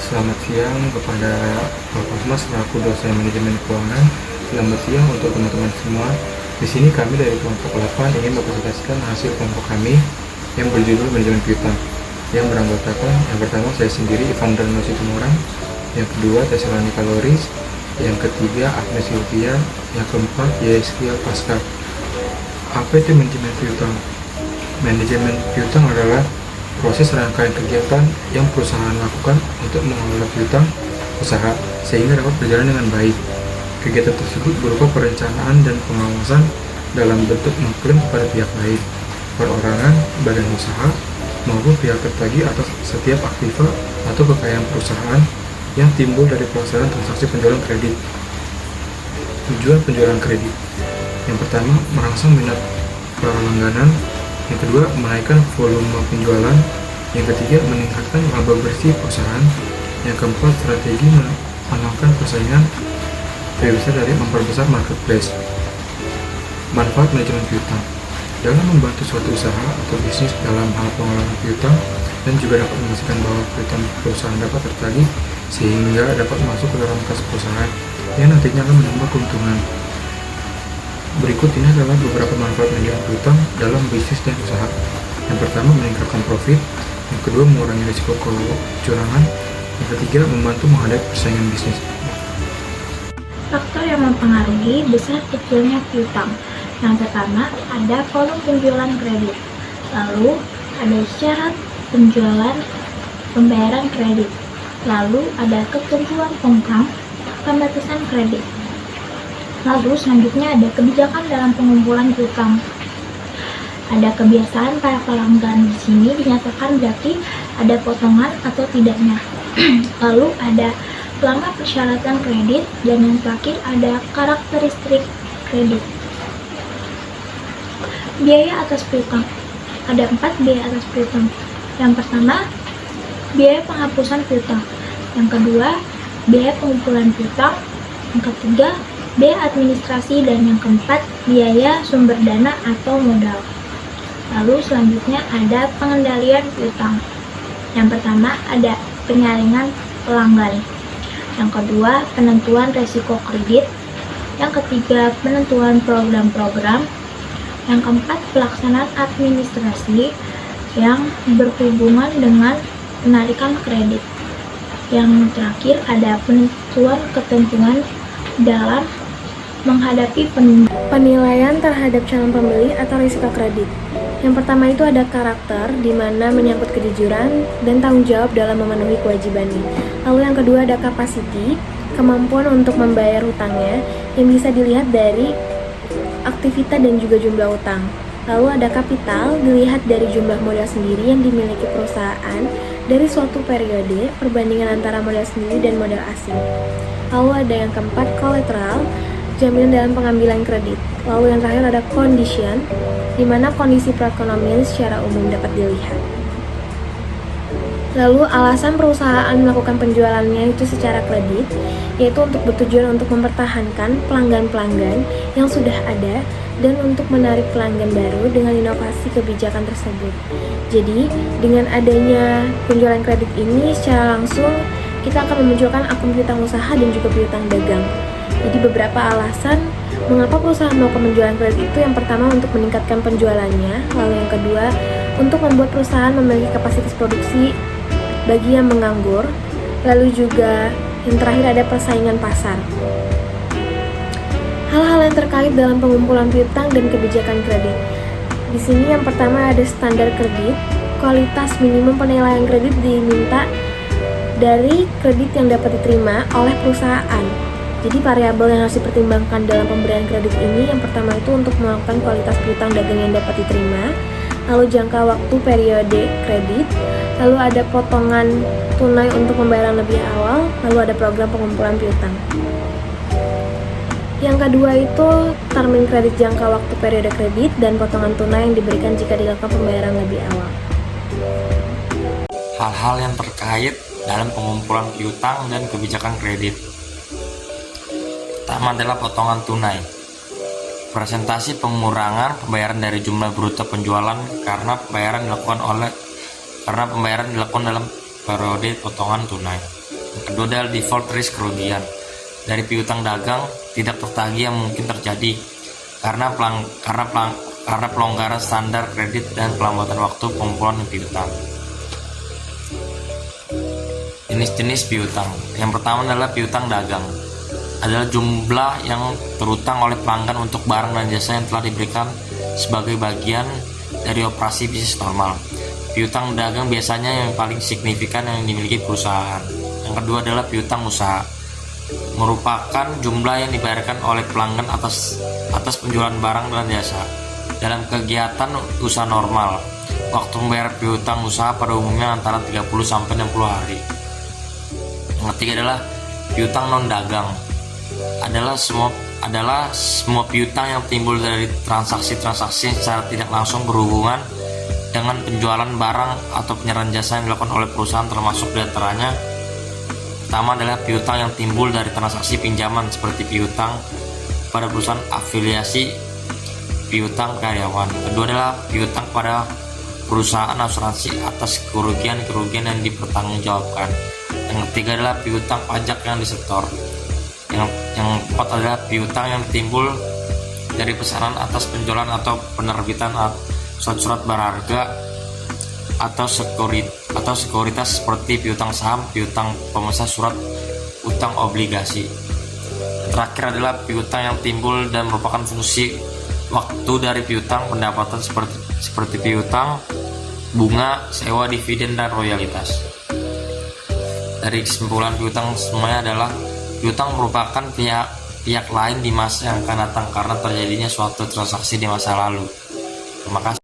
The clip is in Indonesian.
Selamat siang kepada Pak Kosmas selaku dosen manajemen keuangan. Selamat siang untuk teman-teman semua. Di sini kami dari kelompok 8 ingin mempresentasikan hasil kelompok kami yang berjudul manajemen piutang, yang beranggotakan yang pertama saya sendiri Ivan Rano Situmorang, yang kedua Tesalani Kaloris, yang ketiga Agnes Sylvia, yang keempat Yeskia Pasca. Apa itu manajemen piutang? Manajemen piutang adalah proses rangkaian kegiatan yang perusahaan lakukan untuk mengelola piutang usaha sehingga dapat berjalan dengan baik. Kegiatan tersebut berupa perencanaan dan pengawasan dalam bentuk mengklaim kepada pihak lain, perorangan, badan usaha, maupun pihak tertagih atas setiap aktiva atau kekayaan perusahaan yang timbul dari pelaksanaan transaksi penjualan kredit. Tujuan penjualan kredit: yang pertama, merangsang minat para langganan; yang kedua, menaikkan volume penjualan; yang ketiga, meningkatkan laba bersih perusahaan; yang keempat, strategi menangkan persaingan lebih besar dari memperbesar marketplace. Manfaat manajemen piutang dalam membantu suatu usaha atau bisnis dalam hal pengelolaan piutang, dan juga dapat memastikan bahwa piutang perusahaan dapat tertagih sehingga dapat masuk ke dalam kas perusahaan yang nantinya akan menambah keuntungan. Berikut ini adalah beberapa manfaat manajemen piutang dalam bisnis dan usaha. Yang pertama, meningkatkan profit; yang kedua, mengurangi risiko kecurangan; yang ketiga, membantu menghadapi persaingan bisnis. Faktor yang mempengaruhi besar kecilnya piutang. Yang pertama, ada volume penjualan kredit. Lalu, ada syarat penjualan pembayaran kredit. Lalu, ada ketentuan tentang pembatasan kredit. Lalu, selanjutnya ada kebijakan dalam pengumpulan piutang. Ada kebiasaan para pelanggan. Di sini dinyatakan berarti ada potongan atau tidaknya. Lalu, ada lama persyaratan kredit, dan yang terakhir ada karakteristik kredit. Biaya atas piutang. Ada 4 biaya atas piutang. Yang pertama, biaya penghapusan piutang. Yang kedua, biaya pengumpulan piutang. Yang ketiga, biaya administrasi. Dan yang keempat, biaya sumber dana atau modal. Lalu selanjutnya ada pengendalian piutang. Yang pertama, ada penyaringan pelanggan. Yang kedua, penentuan resiko kredit. Yang ketiga, penentuan program-program. Yang keempat, pelaksanaan administrasi yang berhubungan dengan penarikan kredit. Yang terakhir, ada penentuan ketentuan dalam menghadapi penilaian terhadap calon pembeli atau risiko kredit. Yang pertama itu ada karakter, di mana menyangkut kejujuran dan tanggung jawab dalam memenuhi kewajibannya. Lalu yang kedua ada capacity, kemampuan untuk membayar hutangnya, yang bisa dilihat dari aktivitas dan juga jumlah hutang. Lalu ada kapital, dilihat dari jumlah modal sendiri yang dimiliki perusahaan dari suatu periode, perbandingan antara modal sendiri dan modal asing. Lalu ada yang keempat, collateral, jaminan dalam pengambilan kredit. Lalu yang terakhir ada condition, di mana kondisi perekonomian secara umum dapat dilihat. Lalu alasan perusahaan melakukan penjualannya itu secara kredit, yaitu untuk bertujuan untuk mempertahankan pelanggan-pelanggan yang sudah ada dan untuk menarik pelanggan baru dengan inovasi kebijakan tersebut. Jadi, dengan adanya penjualan kredit ini secara langsung kita akan memunculkan akun piutang usaha dan juga piutang dagang. Jadi beberapa alasan mengapa perusahaan melakukan penjualan kredit itu: yang pertama untuk meningkatkan penjualannya, lalu yang kedua untuk membuat perusahaan memiliki kapasitas produksi bagi yang menganggur, lalu juga yang terakhir ada persaingan pasar. Hal-hal yang terkait dalam pengumpulan piutang dan kebijakan kredit. Di sini yang pertama ada standar kredit, kualitas minimum penilaian kredit diminta dari kredit yang dapat diterima oleh perusahaan. Jadi variabel yang harus dipertimbangkan dalam pemberian kredit ini, yang pertama itu untuk melakukan kualitas piutang dagang yang dapat diterima, lalu jangka waktu periode kredit, lalu ada potongan tunai untuk pembayaran lebih awal, lalu ada program pengumpulan piutang. Yang kedua itu termin kredit, jangka waktu periode kredit, dan potongan tunai yang diberikan jika dilakukan pembayaran lebih awal. Hal-hal yang terkait dalam pengumpulan piutang dan kebijakan kredit. Pertama adalah potongan tunai. Presentasi pengurangan pembayaran dari jumlah bruto penjualan karena pembayaran dilakukan dalam periode potongan tunai. Yang kedua adalah default risk kerugian. Dari piutang dagang tidak tertagih yang mungkin terjadi karena pelonggaran standar kredit dan pelambatan waktu pengumpulan piutang. Jenis-jenis piutang. Yang pertama adalah piutang dagang. Adalah jumlah yang terutang oleh pelanggan untuk barang dan jasa yang telah diberikan sebagai bagian dari operasi bisnis normal. Piutang dagang biasanya yang paling signifikan yang dimiliki perusahaan. Yang kedua adalah piutang usaha, merupakan jumlah yang dibayarkan oleh pelanggan atas penjualan barang dan jasa dalam kegiatan usaha normal. Waktu membayar piutang usaha pada umumnya antara 30 sampai 60 hari. Yang ketiga adalah piutang non dagang. Adalah semua piutang yang timbul dari transaksi-transaksi secara tidak langsung berhubungan dengan penjualan barang atau penyerahan jasa yang dilakukan oleh perusahaan, termasuk diantaranya pertama adalah piutang yang timbul dari transaksi pinjaman seperti piutang pada perusahaan afiliasi piutang karyawan. Kedua adalah piutang pada perusahaan asuransi atas kerugian yang dipertanggungjawabkan. Yang ketiga adalah piutang pajak yang disetor. Yang keempat adalah piutang yang timbul dari pesanan atas penjualan atau penerbitan surat berharga atau sekuritas seperti piutang saham, piutang pemesan surat utang obligasi. Terakhir adalah piutang yang timbul dan merupakan fungsi waktu dari piutang pendapatan seperti piutang, bunga, sewa, dividen, dan royalitas. Dari kesimpulan piutang semuanya adalah piutang merupakan pihak lain di masa yang akan datang karena terjadinya suatu transaksi di masa lalu. Terima kasih.